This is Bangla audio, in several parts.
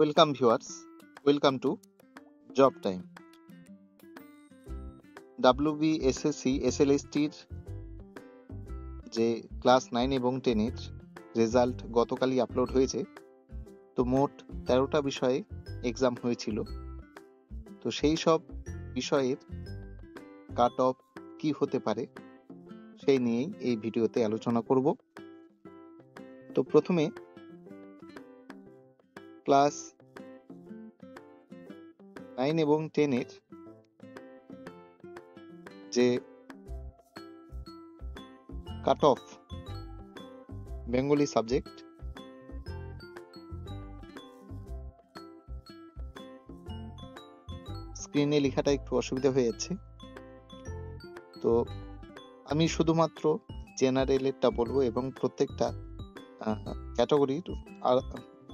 Welcome viewers, welcome to job time. WBSSC SLSTর যে ক্লাস 9 এবং 10-এর রেজাল্ট গতকালই আপলোড হয়েছে। তো মোট 13টা বিষয়ে এক্সাম হয়েছিল। তো সেই সব বিষয়ের কাট অফ কি হতে পারে সেই নিয়েই এই ভিডিওতে আলোচনা করব। তো প্রথমে ক্লাস 9 এবং 10-এর যে কাট অফ বেঙ্গলি সাবজেক্ট, স্ক্রিনে লেখাটা একটু অসুবিধা হয়ে যাচ্ছে, তো আমি শুধুমাত্র জেনারেলেরটা বলবো এবং প্রত্যেকটা ক্যাটাগরির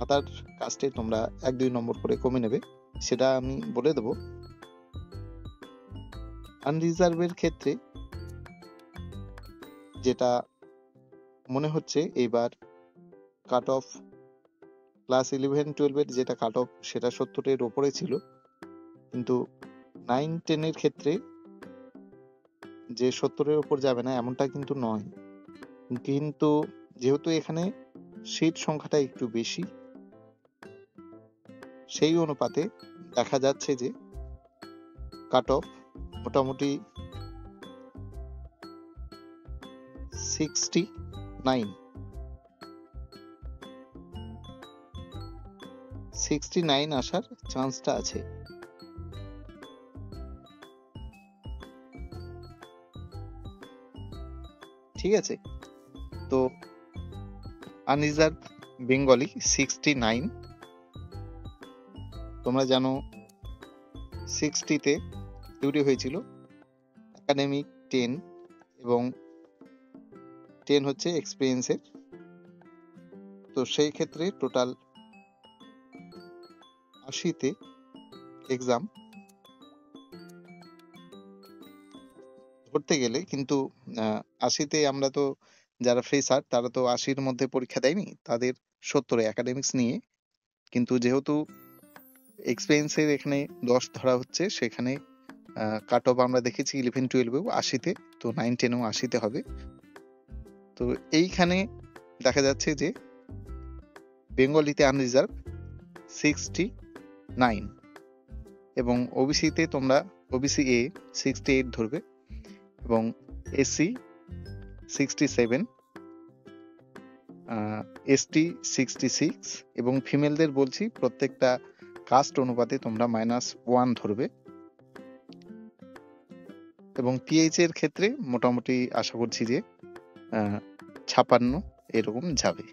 আদার কাস্টে তোমরা 1-2 নম্বর করে কমে নেবে, সেটা আমি বলে দেব। আনরিজার্ভের ক্ষেত্রে যেটা মনে হচ্ছে এইবার কাট অফ ক্লাস 11-12-এর যেটা কাট অফ সেটা 70-এর ওপরে ছিল, কিন্তু 9-10-এর ক্ষেত্রে যে 70-এর ওপর যাবে না এমনটা কিন্তু নয়। কিন্তু যেহেতু এখানে সিট সংখ্যাটা একটু বেশি, সেই অনুপাতে দেখা যাচ্ছে যে কাট অফ মোটামুটি 69 আসার চান্সটা আছে। ঠিক আছে, তো আনরিজার্ভ বেঙ্গলি 69। তোমরা জানো 60-তে থিওরি হয়েছিল, একাডেমিক 10 এবং 10 হচ্ছে এক্সপিরিয়েন্সের। তো সেই ক্ষেত্রে টোটাল 80-তে এক্সাম ধরতে গেলে, কিন্তু 80-তে আমরা তো যারা ফ্রেশার তারা তো 80-র মধ্যে পরীক্ষা দেয়নি, তাদের 70-এ একাডেমিক্স নিয়ে। কিন্তু যেহেতু এক্সপিরিয়েন্সের এখানে 10 ধরা হচ্ছে, সেখানে কাট অফ আমরা দেখেছি 11-12-এও 80-তে, তো 9-10-এও 80-তে হবে। তো এইখানে দেখা যাচ্ছে যে বেঙ্গলিতে আনরিজার্ভ 69 এবং ওবিসিতে তোমরা ওবিসি এ 68 ধরবে এবং এসসি 67, এসটি 66 এবং ফিমেলদের বলছি প্রত্যেকটা কাস্ট অনুপাতে তোমরা -1 ধরবে এবং পিএইচ এর ক্ষেত্রে মোটামুটি আশা করছি যে 56 এরকম যাবে।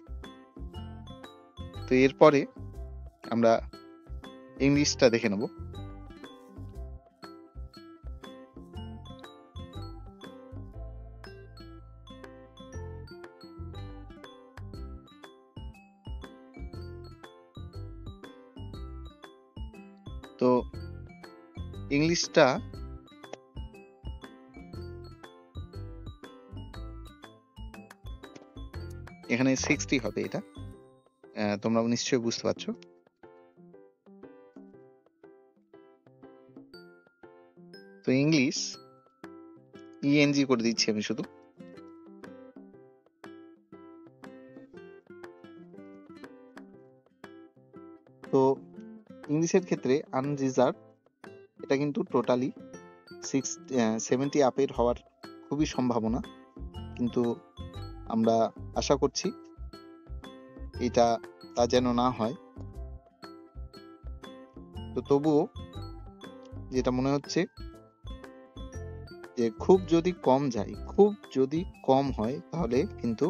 তো এরপরে আমরা ইংলিশটা দেখে নেব। তো ইংলিশটা এখানে 60 হবে, এটা তোমরা নিশ্চয়ই বুঝতে পারছো। তো ইংলিশ ইএনজি করে দিচ্ছি আমি শুধু। তো ইংলিশের ক্ষেত্রে আনরিজার্ভ এটা কিন্তু টোটালি 70 আপের হওয়ার খুবই সম্ভাবনা, কিন্তু আমরা আশা করছি এটা তা যেন না হয়। তো তবুও যেটা মনে হচ্ছে যে খুব যদি কম যায়, খুব যদি কম হয় তাহলে কিন্তু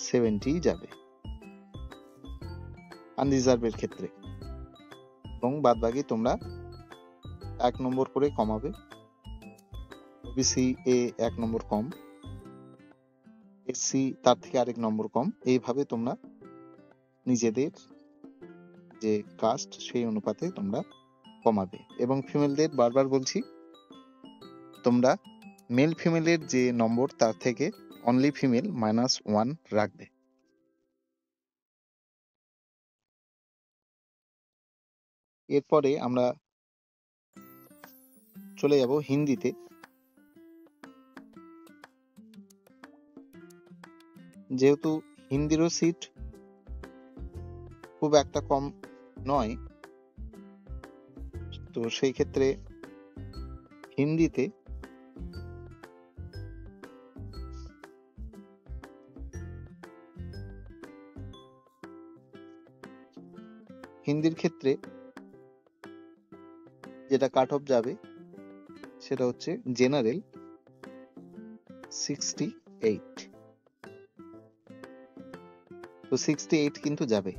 70 যাবে আনরিজার্ভের ক্ষেত্রে, এবং বাদ বাকি তোমরা 1 নম্বর করে কমাবে। OBC A 1 number com, SC তার থেকে আরেক নম্বর কম, এইভাবে তোমরা নিজেদের যে কাস্ট সেই অনুপাতে তোমরা কমাবে। এবং ফিমেলদের বারবার বলছি, তোমরা মেল ফিমেলের যে নম্বর তার থেকে অনলি ফিমেল -1 রাখবে। এরপরে আমরা চলে যাব হিন্দিতে। যেহেতু হিন্দিরও সিট খুব একটা কম নয়, তো সেই ক্ষেত্রে হিন্দিতে হিন্দির ক্ষেত্রে যেটা কাট অফ যাবে সেটা হচ্ছে জেনারেল 68। তো 68 কিন্তু যাবে।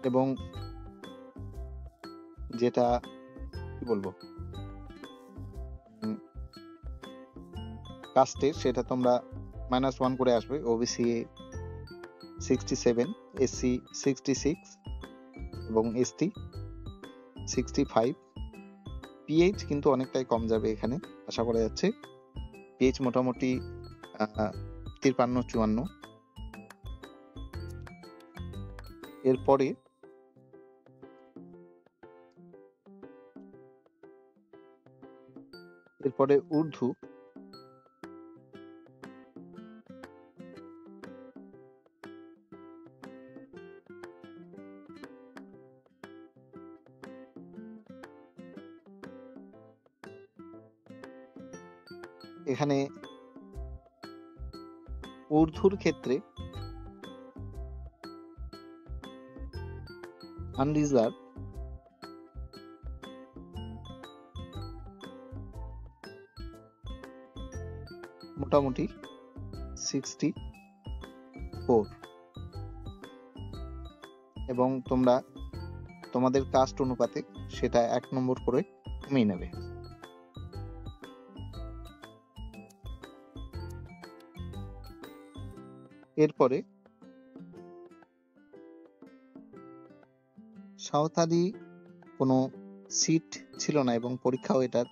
এবং যেটা কি বলবো, কাস্টের সেটা তোমরা -1 করে আসবে। ওবিসি 67, এসসি 66 এবং এসটি 65। পিএইচ কিন্তু অনেকটাই কম যাবে এখানে, আশা করা যাচ্ছে। পিএইচ মোটামুটি 53-54। এরপরে উর্দু। এখানে উর্দুর ক্ষেত্রে আনরিজার্ভ মোটামুটি 64। এবং তোমরা তোমাদের কাস্ট অনুপাতে সেটা 1 নম্বর করে কমিয়ে নেবে। এরপরে সাঁওতালি কোনো সিট ছিল না এবং পরীক্ষাও এটার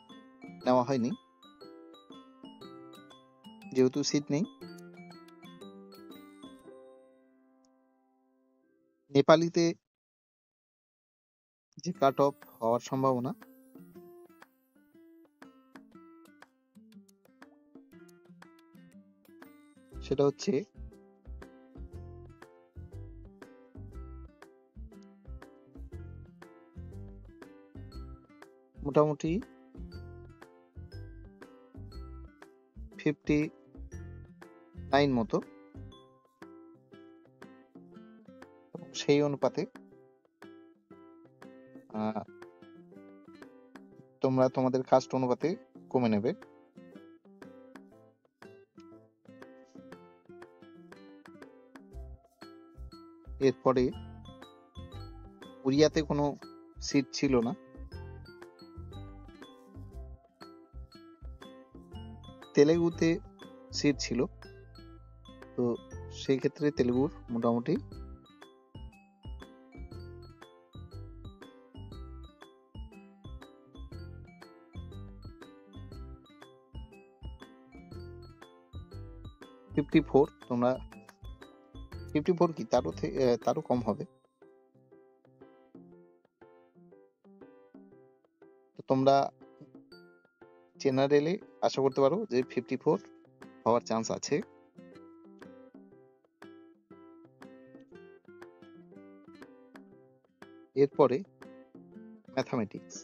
নেওয়া হয়নি। যেহেতু সিট নেই, নেপালিতে যে কাট অফ হওয়ার সম্ভাবনা সেটা হচ্ছে মোটামুটি 59 মতো। সেই অনুপাতে তোমরা তোমাদের কাস্ট অনুপাতে কমে নেবে। এরপরে উড়িয়াতে কোনো সিট ছিল না। তেলেগুতে সিট ছিল, তো সেই ক্ষেত্রে তেলেগুর মোটামুটি 54। তোমরা 54 কি তারও কম হবে। তো তোমরা জেনারেলে আশা করতে পারো যে 54 হওয়ার চান্স আছে। এরপরে ম্যাথামেটিক্স।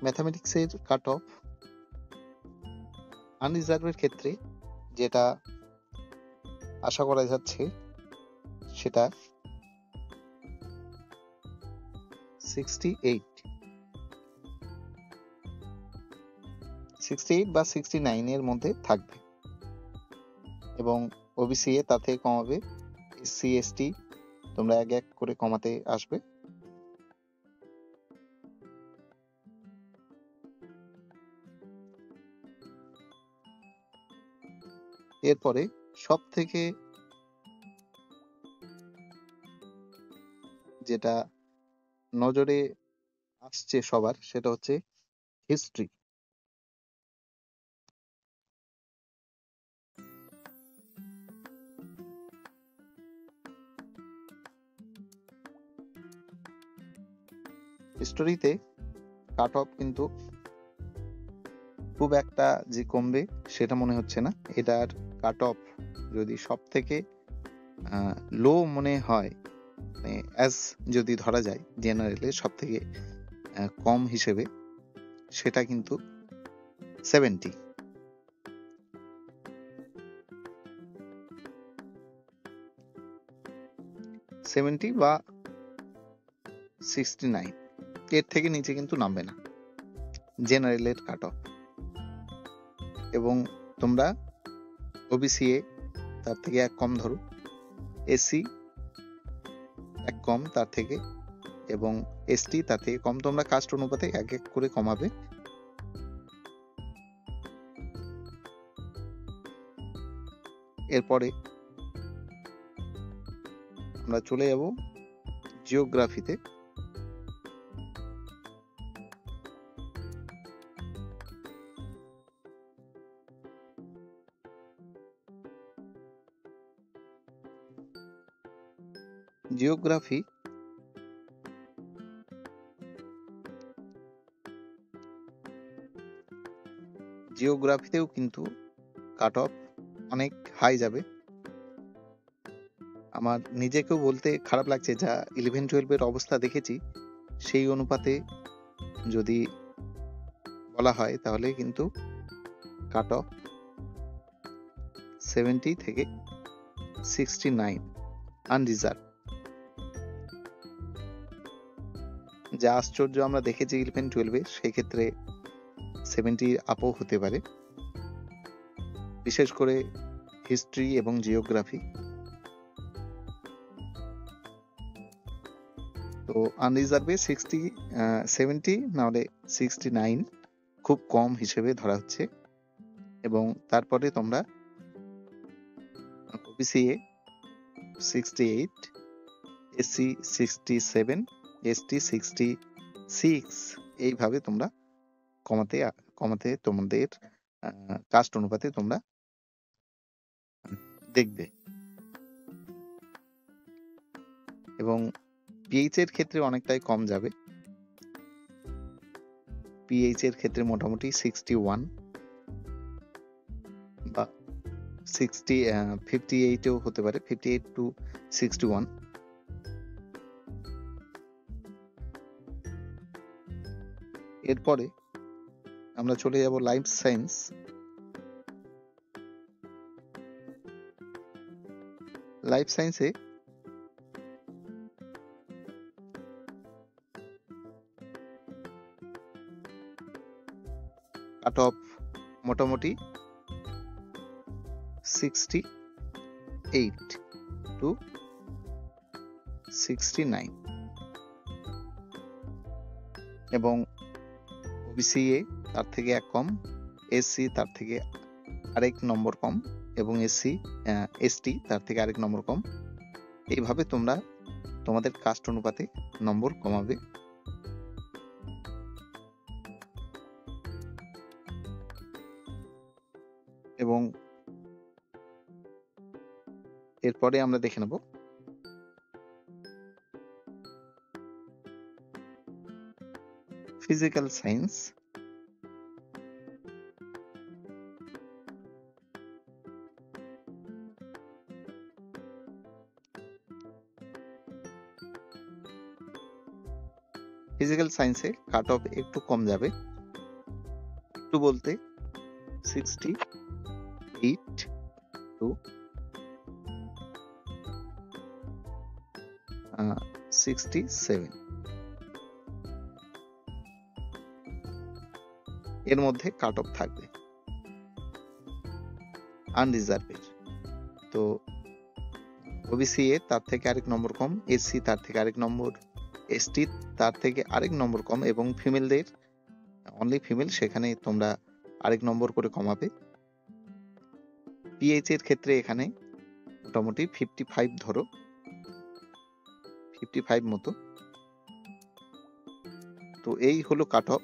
ম্যাথামেটিক্সের কাট অফ আনরিজার্ভের ক্ষেত্রে যেটা আশা করা যাচ্ছে সেটা 68 বা 69 এর মধ্যে থাকবে। এবং ওবিসি তার থেকে কমাবে। এসসি এসটি তোমরা এক এক করে কমাতে আসবে। এরপরে সব থেকে যেটা নজরে আসছে সবার সেটা হচ্ছে হিস্ট্রি। হিস্টোরিতে কাট অফ কিন্তু খুব একটা যে কমবে সেটা মনে হচ্ছে না। এটার কাট অফ যদি সব থেকে লো মনে হয়, মানে অ্যাজ যদি ধরা যায় জেনারেলে সব থেকে কম হিসেবে, সেটা কিন্তু 70। বা 69, এর থেকে নিচে কিন্তু নামবে না জেনারেলের কাট অফ। এবং তোমরা ওবিসিএ তার থেকে এক কম ধরো, এসসি এক কম তার থেকে, এবং এসটি তার থেকে কম। তোমরা কাস্ট অনুপাতে এক এক করে কমাবে। এরপরে আমরা চলে যাব জিওগ্রাফিতে। জিওগ্রাফিতেও কিন্তু কাট অফ অনেক হাই যাবে। আমার নিজেকেও বলতে খারাপ লাগছে, যা 11-12 অবস্থা দেখেছি সেই অনুপাতে যদি বলা হয় তাহলে কিন্তু কাট অফ 70 থেকে 69 আনরিজার্ভ। যা আশ্চর্য আমরা দেখেছি 11-12-এ, সেক্ষেত্রে 70 আপও হতে পারে, বিশেষ করে হিস্ট্রি এবং জিওগ্রাফি। তো আনরিজার্ভে 70 নাহলে 69 খুব কম হিসেবে ধরা হচ্ছে। এবং তারপরে তোমরা ওবিসিএ 68, এসসি 67, এসটি 66, এইভাবে তোমরা কমাতে তোমাদের কাস্ট অনুপাতে তোমরা দেখবে। এবং পিএইচ এর ক্ষেত্রে অনেকটাই কম যাবে। পিএইচ এর ক্ষেত্রে মোটামুটি 61 বা 58-এও হতে পারে, 58 to 61। এরপরে আমরা চলে যাব লাইফ সায়েন্স। লাইফ সায়েন্সে কাট অফ মোটামুটি 68 to 69। এবং ওবিসিএ তার থেকে এক কম, এসসি তার থেকে আরেক নম্বর কম, এবং এসটি তার থেকে আরেক নম্বর কম। এইভাবে তোমরা তোমাদের কাস্ট অনুপাতে নম্বর কমাবে। এবং এরপরে আমরা দেখে নেব ফিজিক্যাল সায়েন্স। ফিজিক্যাল সায়েন্সে কাট অফ একটু কম যাবে, একটু বলতে 68 to 67, এর মধ্যে কাট অফ থাকবে আনরিজার্ভের। তো ওবিসিএ তার থেকে আরেক নম্বর কম, এসসি তার থেকে আরেক নম্বর, এসটি তার থেকে আরেক নম্বর কম, এবং ফিমেলদের অনলি ফিমেল, সেখানে তোমরা আরেক নম্বর করে কমাবে। পিএইচ এর ক্ষেত্রে এখানে মোটামুটি 55 ধরো, 55 মতো। তো এই হলো কাট অফ।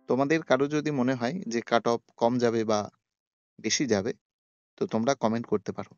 তোমাদের কারো যদি মনে হয় যে কাট অফ কম যাবে বা বেশি যাবে, তো তোমরা কমেন্ট করতে পারো।